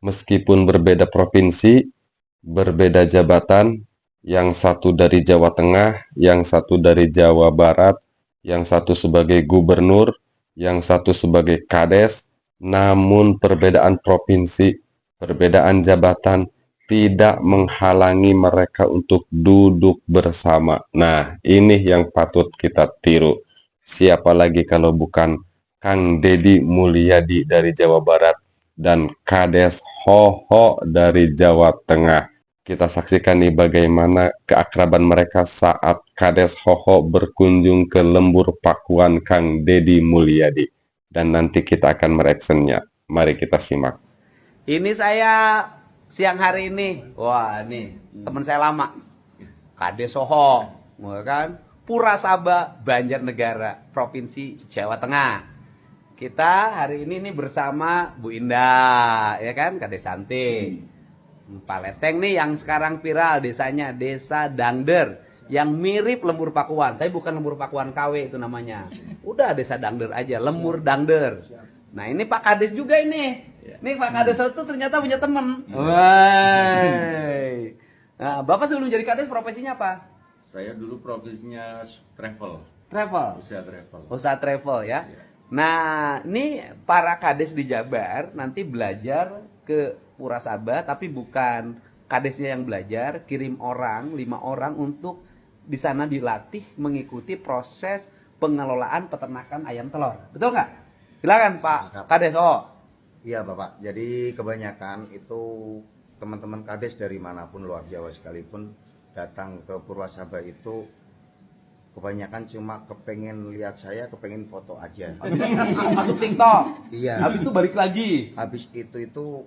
Meskipun berbeda provinsi, berbeda jabatan, yang satu dari Jawa Tengah, yang satu dari Jawa Barat, yang satu sebagai gubernur, yang satu sebagai kades, namun perbedaan provinsi, perbedaan jabatan tidak menghalangi mereka untuk duduk bersama. Nah, ini yang patut kita tiru. Siapa lagi kalau bukan Kang Deddy Mulyadi dari Jawa Barat dan Kades Hoho dari Jawa Tengah. Kita saksikan nih bagaimana keakraban mereka saat Kades Hoho berkunjung ke lembur pakuan Kang Deddy Mulyadi. Dan nanti kita akan mereactionnya. Mari kita simak. Ini saya siang hari ini. Wah, nih teman saya lama. Kades Hoho, kan? Purasaba, Banjarnegara, Provinsi Jawa Tengah. Kita hari ini nih bersama Bu Indah, ya kan? Kades Santi. Pak Leteng nih yang sekarang viral desanya, Desa Dangder, yang mirip Lembur Pakuan, tapi bukan Lembur Pakuan KW itu namanya. Udah Desa Dangder aja, Lembur Dangder. Nah, ini Pak Kades juga ini. Nih Pak Kades itu ternyata punya temen. Wah. Nah, Bapak sebelum jadi Kades profesinya apa? Saya dulu profesinya travel. Travel. Usaha travel. Usaha travel ya. Nah, ini para Kades di Jabar nanti belajar ke Purasaba, tapi bukan Kadesnya yang belajar, kirim orang, 5 orang untuk di sana dilatih mengikuti proses pengelolaan peternakan ayam telur. Betul nggak? Silakan Pak Kades. Oh, Iya Bapak, jadi kebanyakan itu teman-teman Kades dari manapun luar Jawa sekalipun datang ke Purwasaba itu kebanyakan cuma kepengen lihat saya, kepengen foto aja. masuk TikTok. Iya. Habis itu balik lagi. Habis itu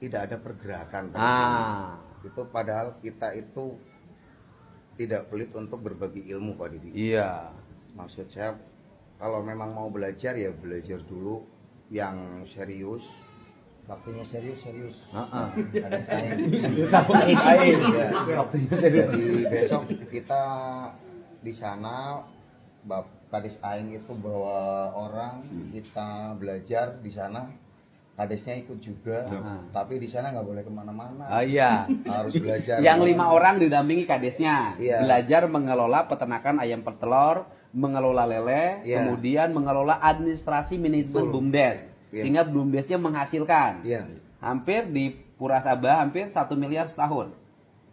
tidak ada pergerakan. Itu padahal kita itu tidak pelit untuk berbagi ilmu Pak Didi. Iya. Maksud saya kalau memang mau belajar ya belajar dulu yang serius. Waktunya serius. Ada saya. Jadi besok kita di sana Kades Aing itu bawa orang, kita belajar di sana. Kadesnya ikut juga, tapi di sana nggak boleh kemana-mana. Iya. Harus belajar. Yang 5 orang didampingi Kadesnya, Iya. belajar mengelola peternakan ayam petelur, mengelola lele, Iya. kemudian mengelola administrasi manajemen Betul. BUMDes, Iya. sehingga BUMDesnya menghasilkan. Iya. Hampir di Purasaba hampir 1 miliar setahun.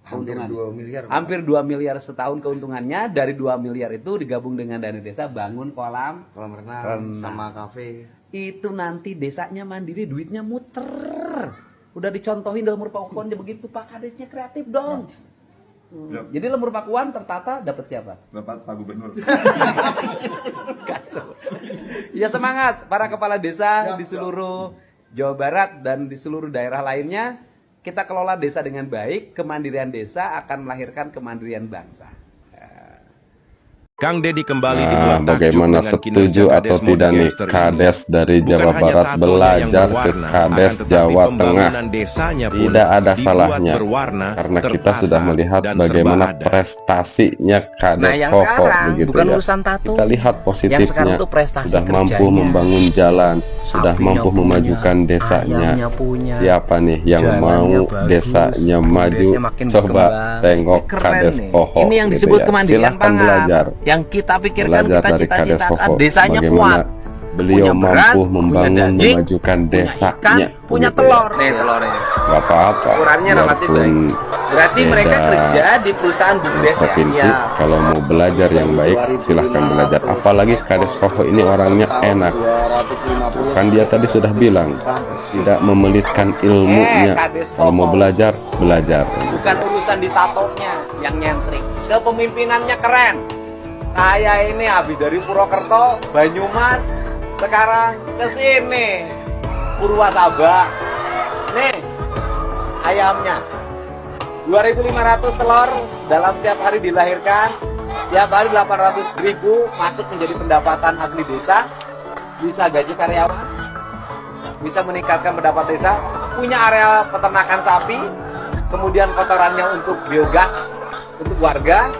Hampir Keuntungan. 2 miliar. Pak. Hampir 2 miliar setahun keuntungannya. Dari 2 miliar itu digabung dengan dana desa bangun kolam. Kolam renang Renang. sama kafe. Itu nanti desanya mandiri, duitnya muter. Udah dicontohin dalam Lembur Pakuan begitu, Pak Kadesnya kreatif dong. Jadi Lembur Pakuan tertata dapat siapa? Bapak Pak Gubernur. Kacau. Ya semangat para kepala desa di seluruh Jawa Barat dan di seluruh daerah lainnya. Kita kelola desa dengan baik, kemandirian desa akan melahirkan kemandirian bangsa. Kang Deddy kembali Nah, dibuat takjub bagaimana dengan setuju kinerja atau Kades tidak nih Modegangster ini. Kades dari Bukan Jawa hanya Barat tatonya yang belajar ke berwarna, Kades akan tetapi Jawa Tengah? pembangunan desanya pun Tidak ada dibuat salahnya berwarna, karena kita tertata, sudah melihat dan bagaimana serba ada. prestasinya Kades Nah, yang Hoho sekarang begitu bukan ya. urusan tato. Kita lihat Yang positifnya, sekarang tuh prestasi sudah mampu kerjanya. membangun jalan, sudah Sapinya mampu punya, memajukan desanya. ayamnya punya, Siapa nih yang jalannya mau bagus, desanya maju? desanya makin Coba berkembang. tengok Keren Kades nih. Hoho. Ini yang gitu disebut ya. kemandirian Silahkan pangan. belajar. Yang kita pikirkan, Belajar kita dari Kades cita-citakan Hoho desanya bagaimana kuat. beliau Punya beras, mampu punya membangun, daging, memajukan punya desanya. ikan, punya begitu telur. ya. Nih telurnya. Gak apa-apa. Ukurannya relatif Biarpun baik. Berarti beda mereka kerja di perusahaan BUMDes ya? provinsi, Iya. kalau mau belajar yang baik silahkan belajar. Apalagi Kades Hoho ini orangnya enak. Kan dia tadi sudah bilang tidak memelitkan ilmunya. Kades Kalau mau Hoho. belajar, belajar. Bukan urusan di tatonya yang nyentrik, kepemimpinannya keren. Saya ini habis dari Purwokerto, Banyumas, sekarang ke sini Purwasaba. Nih ayamnya 2.500 telur dalam setiap hari dilahirkan. Tiap hari 800.000 masuk menjadi pendapatan asli desa. Bisa gaji karyawan, bisa meningkatkan pendapat desa. Punya area peternakan sapi, kemudian kotorannya untuk biogas untuk warga.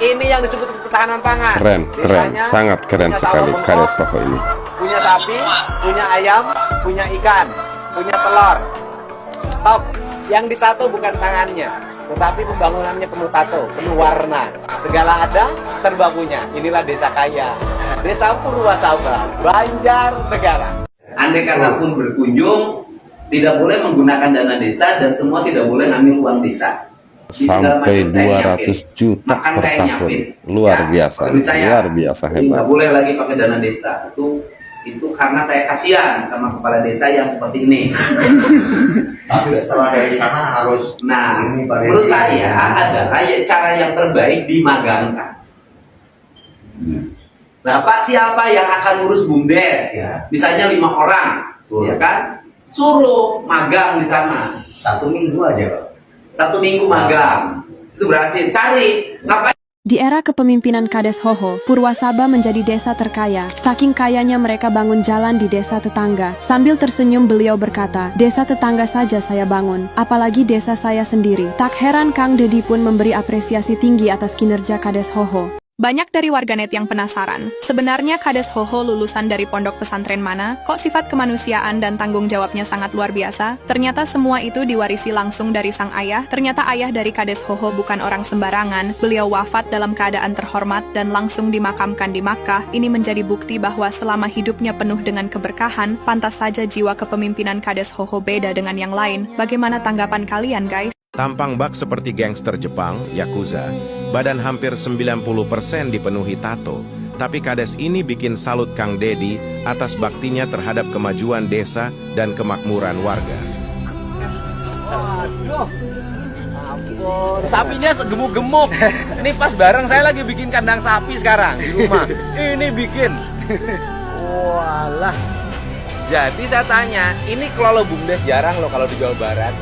Ini yang disebut ketahanan pangan. Keren, keren, Desanya sangat keren punya sekali sawah Kades bengkok, Hoho ini. punya sapi, punya ayam, punya ikan, punya telur. top. Yang ditato bukan tangannya, tetapi pembangunannya penuh tato, penuh warna. Segala ada, serba punya. Inilah desa kaya, Desa Purwasaba, Banjarnegara. Andai kata pun berkunjung, tidak boleh menggunakan dana desa dan semua tidak boleh ngambil uang desa. Di segala Sampai macam saya 200 juta Makan per saya tahun. nyiapin. Luar Ya, biasa, menurut saya, luar biasa Jadi nggak hebat. boleh lagi pakai dana desa. Itu karena saya kasihan sama kepala desa yang seperti ini. Tapi setelah dari sana harus Nah, ini Pak menurut Deddy. saya adalah cara yang terbaik dimagangkan. Nah, Pak, siapa yang akan ngurus BUMDes? Ya. Misalnya 5 orang, Betul. ya kan? Suruh magang di sana. 1 minggu aja, Pak. 1 minggu magang. Itu berhasil. Cari. Ngapain? Di era kepemimpinan Kades Hoho, Purwasaba menjadi desa terkaya. Saking kayanya mereka bangun jalan di desa tetangga. Sambil tersenyum beliau berkata, desa tetangga saja saya bangun, apalagi desa saya sendiri. Tak heran Kang Deddy pun memberi apresiasi tinggi atas kinerja Kades Hoho. Banyak dari warganet yang penasaran, sebenarnya Kades Hoho lulusan dari pondok pesantren mana? Kok sifat kemanusiaan dan tanggung jawabnya sangat luar biasa? Ternyata semua itu diwarisi langsung dari sang ayah. Ternyata ayah dari Kades Hoho bukan orang sembarangan. Beliau wafat dalam keadaan terhormat dan langsung dimakamkan di Makkah. Ini menjadi bukti bahwa selama hidupnya penuh dengan keberkahan, pantas saja jiwa kepemimpinan Kades Hoho beda dengan yang lain. Bagaimana tanggapan kalian, guys? Tampang bak seperti gangster Jepang, Yakuza, badan hampir 90% dipenuhi tato. Tapi Kades ini bikin salut Kang Deddy atas baktinya terhadap kemajuan desa dan kemakmuran warga. Aduh, ampun. Sapinya segemuk-gemuk. Ini pas bareng saya lagi bikin kandang sapi sekarang di rumah. Ini bikin. Walah. Jadi saya tanya, ini kalau BUMDes jarang loh kalau di Jawa Barat.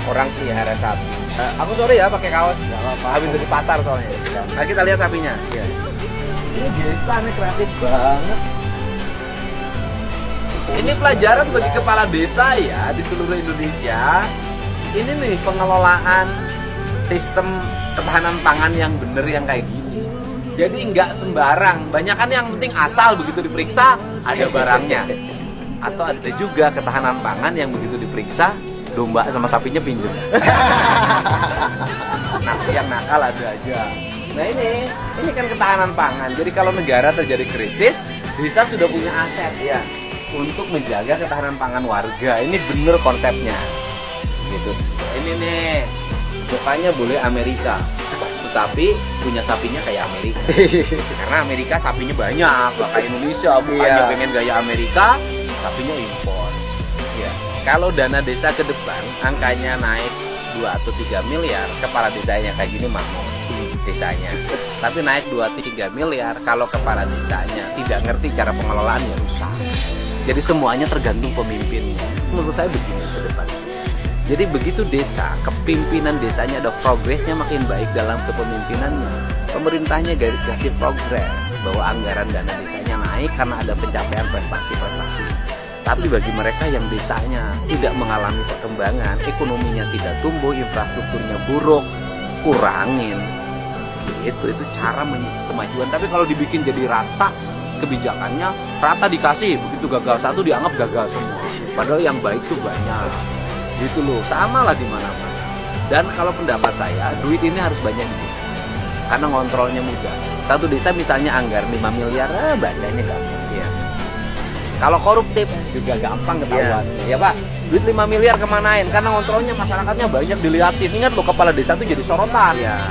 Orang pelihara sapi. Aku sorry ya pakai kaos. Gak apa-apa. Habis dari pasar soalnya. Nah, kita lihat sapinya. Ya. Ini desa nih kreatif banget. Ini pelajaran bagi kepala desa ya di seluruh Indonesia. Ini nih pengelolaan sistem ketahanan pangan yang bener yang kayak gini. Jadi nggak sembarang. Banyak kan yang penting asal begitu diperiksa ada barangnya. Atau ada juga ketahanan pangan yang begitu diperiksa domba sama sapinya pinjem. Nah, yang nakal ada aja. Nah ini kan ketahanan pangan. Jadi kalau negara terjadi krisis, desa sudah punya aset ya untuk menjaga ketahanan pangan warga. Ini bener konsepnya. Gitu. Ini nih mukanya boleh Amerika, tetapi punya sapinya kayak Amerika. Karena Amerika sapinya banyak, gak kayak Indonesia. Bukannya pengen gaya Amerika, sapinya impor. Ya. Kalau dana desa ke depan angkanya naik 2 atau 3 miliar, kepala desanya kayak gini makmur desanya. Tapi naik 2-3 miliar kalau kepala desanya tidak ngerti cara pengelolaannya rusak. Jadi semuanya tergantung pemimpinnya. Menurut saya begini ke depan. Jadi begitu desa, kepimpinan desanya ada progresnya makin baik dalam kepemimpinannya. Pemerintahnya kasih progres bahwa anggaran dana desanya naik karena ada pencapaian prestasi-prestasi. Tapi bagi mereka yang desanya tidak mengalami perkembangan, ekonominya tidak tumbuh, infrastrukturnya buruk, kurangin. Itu cara kemajuan. Tapi kalau dibikin jadi rata, kebijakannya rata dikasih, begitu gagal satu dianggap gagal semua. Padahal yang baik tuh banyak. Gitu loh, sama lah di mana-mana. Dan kalau pendapat saya, duit ini harus banyak di desa. Karena ngontrolnya mudah. Satu desa misalnya anggaran 5 miliar, bacanya gampang ya. Kalau koruptif juga gampang ketahuan. Ya Pak, duit 5 miliar kemanain? Karena ngontrolnya masyarakatnya banyak dilihatin. Ingat loh, kepala desa tuh jadi sorotan. Ya.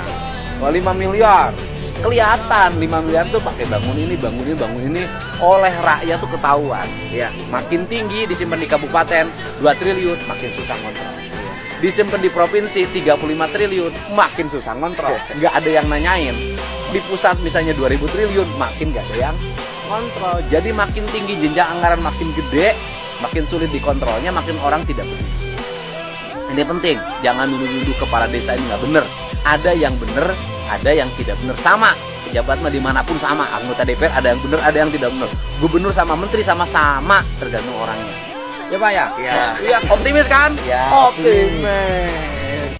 Wah, 5 miliar. Kelihatan 5 miliar tuh pakai bangun ini oleh rakyat tuh ketahuan. Ya, makin tinggi disimpan di kabupaten 2 triliun, makin susah ngontrol. Disimpan di provinsi 35 triliun, makin susah ngontrol. Nggak ada yang nanyain. Di pusat misalnya 2000 triliun, makin nggak ada yang kontrol. Jadi makin tinggi jenjang anggaran, makin gede, makin sulit dikontrolnya, makin orang tidak peduli. Ini penting, jangan nuduh-nuduh kepala desa ini nggak bener. Ada yang bener, ada yang tidak bener. Sama, pejabat mah dimanapun sama. Anggota DPR ada yang bener, ada yang tidak bener. Gubernur sama menteri sama-sama, tergantung orangnya. Ya Pak ya? Iya, optimis kan? Ya, optimis.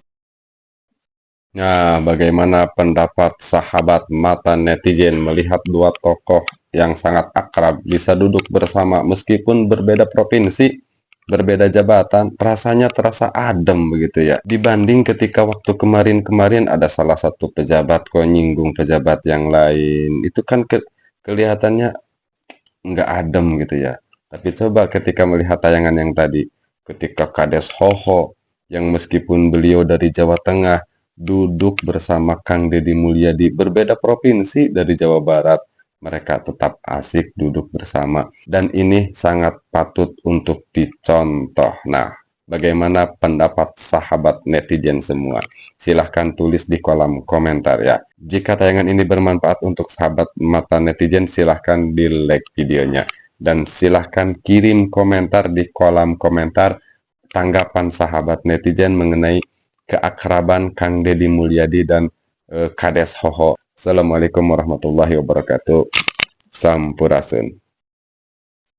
Nah, bagaimana pendapat sahabat mata netizen melihat dua tokoh yang sangat akrab bisa duduk bersama meskipun berbeda provinsi, berbeda jabatan, rasanya terasa adem begitu ya. Dibanding ketika waktu kemarin-kemarin ada salah satu pejabat kok nyinggung pejabat yang lain, itu kan kelihatannya nggak adem gitu ya. Tapi coba ketika melihat tayangan yang tadi, ketika Kades Hoho yang meskipun beliau dari Jawa Tengah duduk bersama Kang Deddy Mulyadi berbeda provinsi dari Jawa Barat, mereka tetap asik duduk bersama dan ini sangat patut untuk dicontoh. Nah, bagaimana pendapat sahabat netizen semua? Silahkan tulis di kolom komentar ya. Jika tayangan ini bermanfaat untuk sahabat mata netizen, silahkan di like videonya. Dan silahkan kirim komentar di kolom komentar tanggapan sahabat netizen mengenai keakraban Kang Deddy Mulyadi dan Kades Hoho. Assalamualaikum warahmatullahi wabarakatuh. Sampurasun.